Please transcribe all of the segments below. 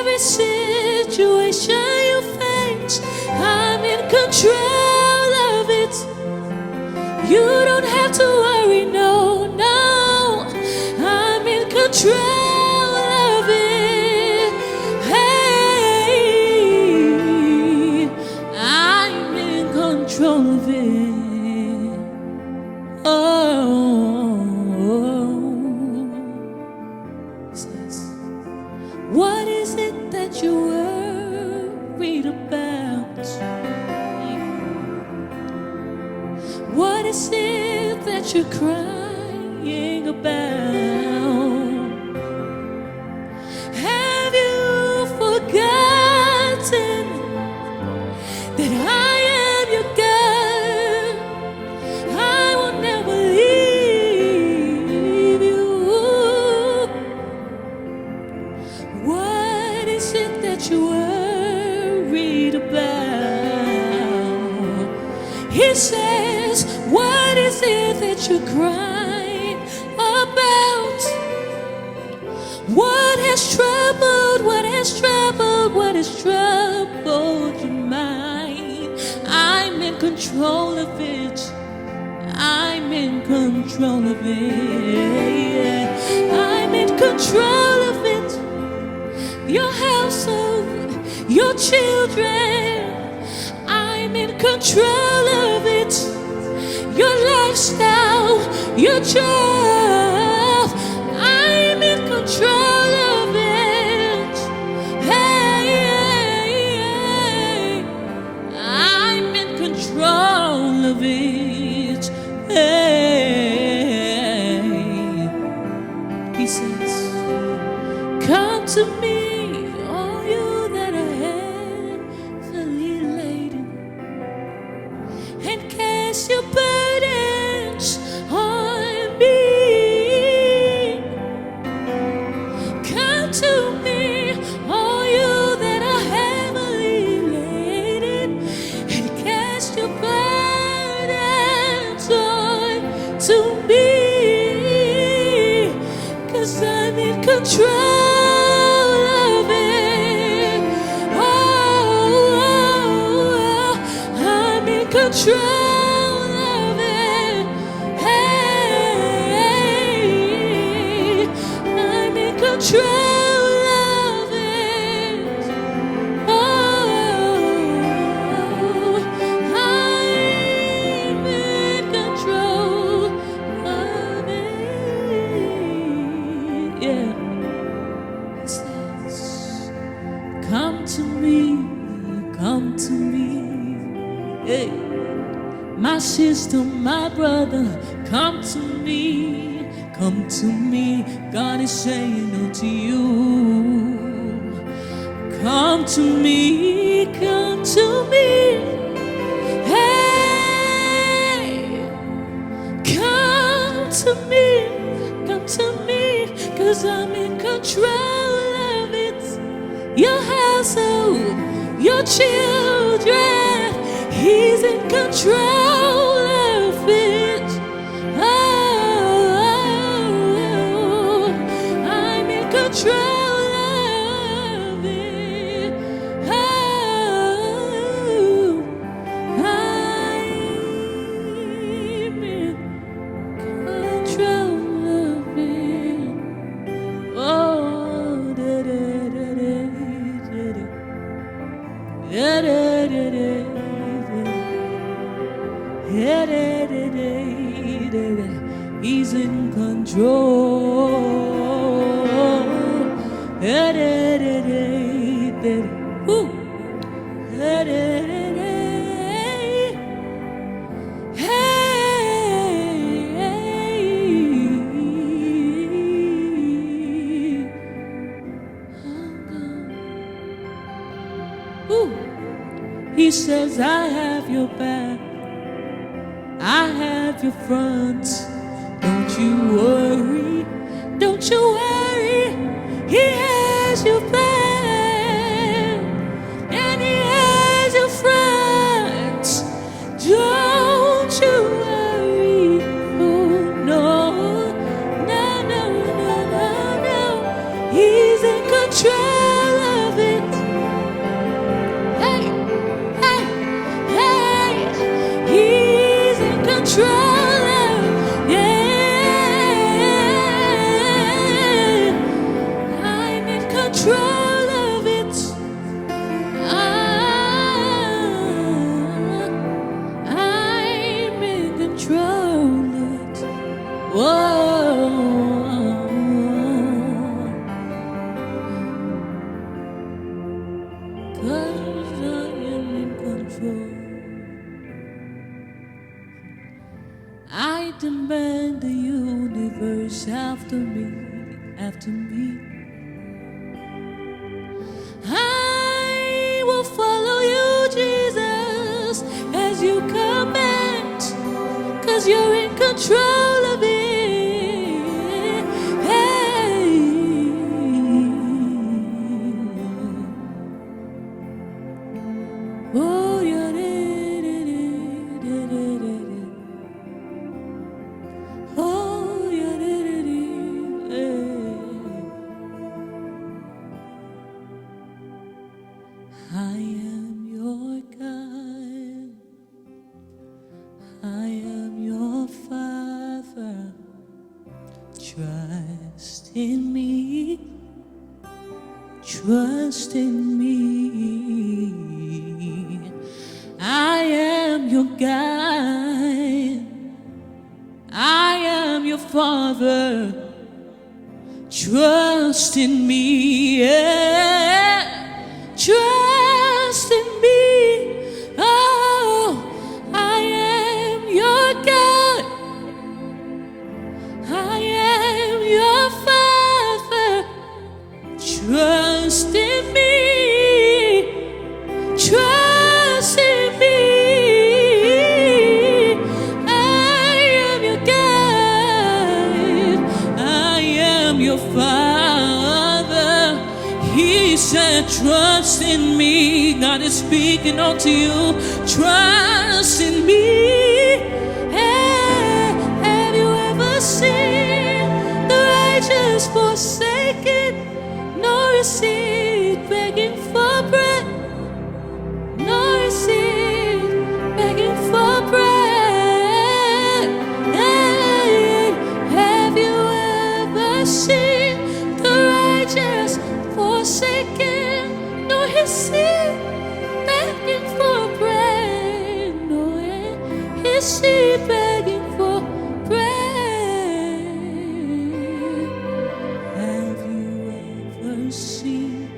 every situation you face, I'm in control of it. You don't have to worry, no, no, I'm in control of it. Hey, I'm in control of it. What is it that you're worried about? What is it that you're crying about? Have you forgotten that I am your God? I will never leave you. What is it that you're worried about? He says, what is it that you're crying about? What has troubled, what has troubled, what has troubled your mind? I'm in control of it. I'm in control of it. I'm in control of it. Your household, your children, I'm in control of it. Your lifestyle, your job, I'm in control of it. Hey, I'm in control of it. Hey, he says, come to me, all you that are heavily laden, and cast your burdens on me. Come to me, all you that are heavily laden, and cast your burdens on to me, 'cause I'm in control of it. Oh, I'm in control of it. Hey, I'm in control of it. Oh, I'm in control of it. Yeah. He says, come to me, come to me. Hey, my sister, my brother, come to me, come to me. God is saying unto you, come to me, come to me. Hey, come to me, come to me, 'cause I'm in control of it. Your household, your children, He's in control of it. Oh, I'm in control of it. Oh, I'm in control of it. Oh, da da da da da da da da. He's in control. Ooh. Ooh. He says, I have your back, I have your front. Don't you worry, don't you worry. He has your back and He has your front. Don't you worry. Oh no, no, no, no, no, no. He's in control of it. control of it. I'm in control of it. Whoa. 'Cause I am in control. I demand the universe after me, after me. I will follow you, Jesus, as you command, 'cause you're in control of it. Hey. Oh, yeah. Oh, yeah. I am your God. I am your Father. Trust in me. Trust in me. I am your guide. I am your Father. Trust in me. Yeah. Trust in me. Oh, I am your God. I am your Father. Trust in me. Trust in me. I am your guide. I am your Father. He said, trust in me. God is speaking unto you. Trust in me. Hey, have you ever seen the righteous forsaken, nor a seed begging for bread? Nor a seed begging for bread. Hey, have you ever seen the righteous forsaken, nor his seed begging for bread? Nor his seed begging for bread. Have you ever seen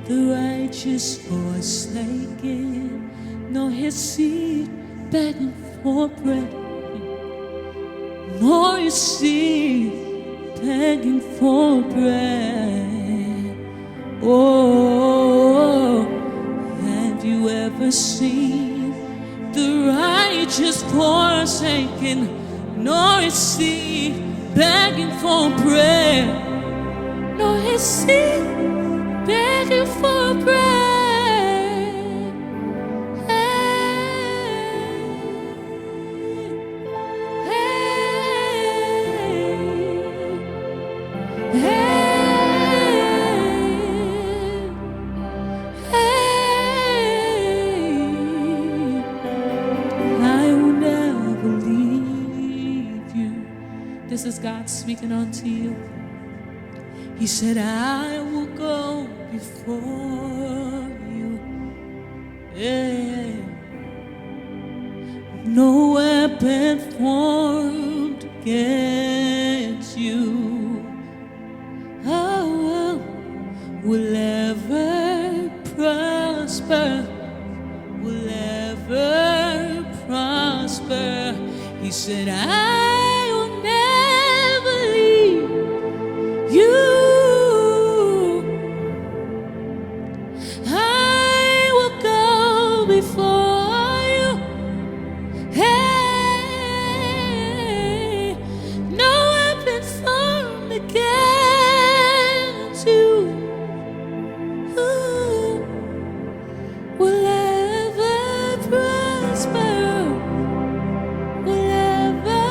the righteous forsaken, nor his seed begging for bread? Nor his seed begging for bread. Oh, have you ever seen the righteous forsaken, nor his seed begging for bread? Nor his seed begging for bread. Hey, hey, hey, hey. I will never leave you. This is God speaking unto you. He said, I will go before you. Yeah. No weapon formed against you, oh, will ever prosper, will ever prosper. He said, I will never leave you. Before you, hey, no weapon formed against you, ooh, will ever prosper, will ever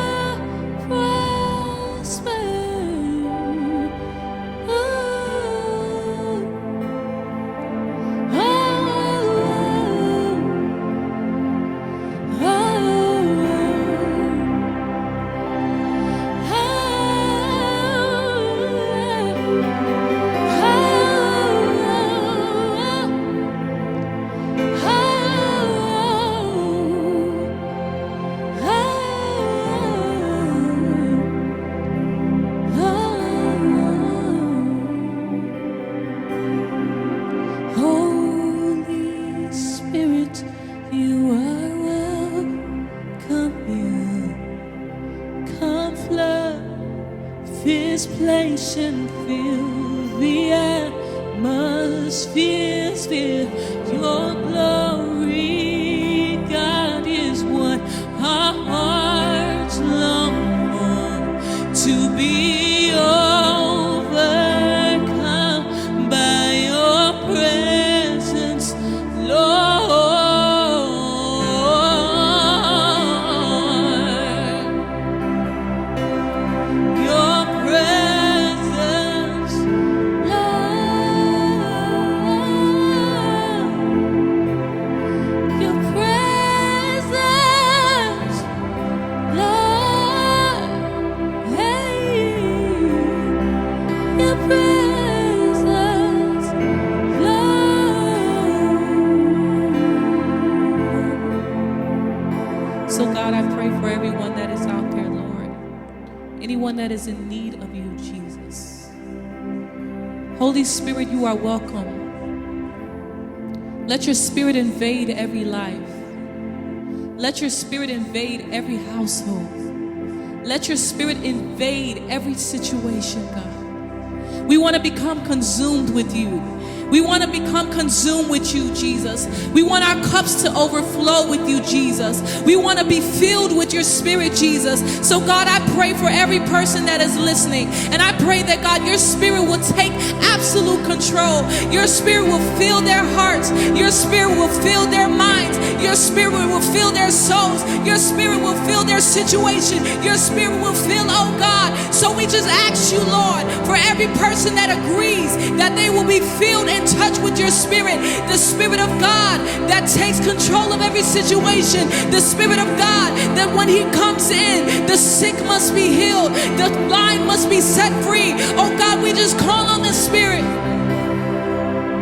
place and fill the atmosphere. Your glory, God, is what our hearts long for, to be overcome by your presence, Lord. Your presence, Lord. Your presence, Lord. Hey, your presence, Lord. So God, I pray for everyone that is out there, Lord. Anyone that is in need of you, Jesus. Holy Spirit, you are welcome. Let your spirit invade every life. Let your spirit invade every household. Let your spirit invade every situation, God. We want to become consumed with you. We want to become consumed with you, Jesus. We want our cups to overflow with you, Jesus. We want to be filled with your spirit, Jesus. So God, I pray for every person that is listening. And I pray that, God, your spirit will take absolute control. Your spirit will fill their hearts. Your spirit will fill their minds. Your spirit will fill their souls. Your spirit will fill their situation. Your spirit will fill, oh God. So we just ask you, Lord, for every person that agrees that they will be filled and touched with your spirit, the spirit of God that takes control of every situation, the spirit of God that when he comes in, the sick must be healed, the blind must be set free. Oh God, we just call on the spirit.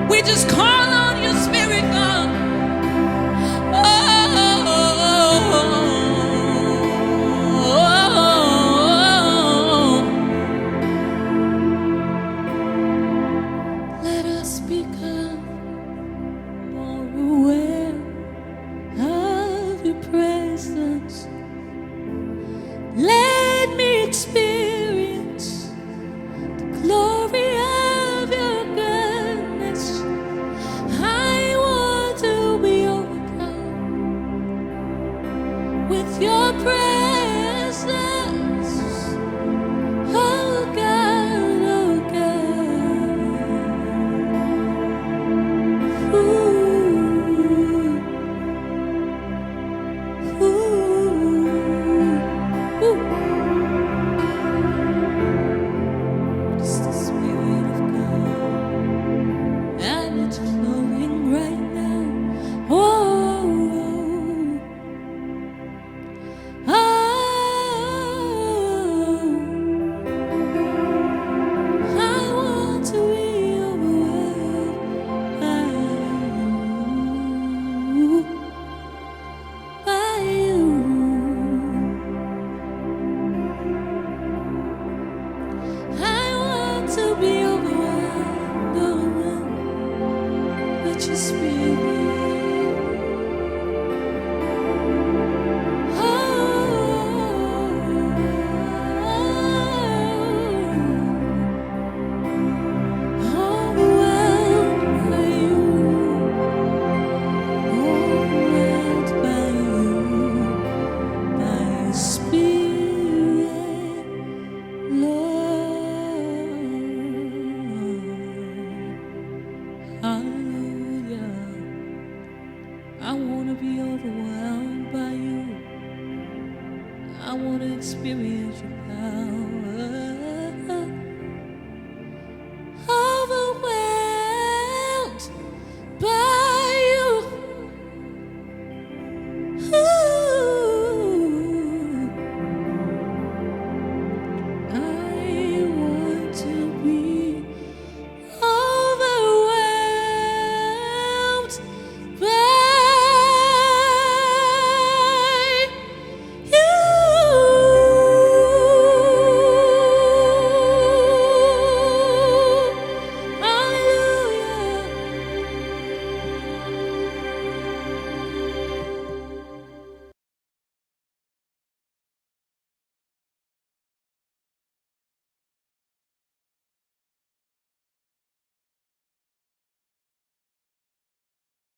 We just call on your spirit, God. Let us become more aware of your presence. Let me experience the glory of your goodness. I want to be overcome with your presence. Oh God, oh God. Ooh, ooh, ooh. It's the Spirit of God, and it's flowing right now. Oh, oh, oh. I want to be overwhelmed by you. I want to be overwhelmed with your spirit.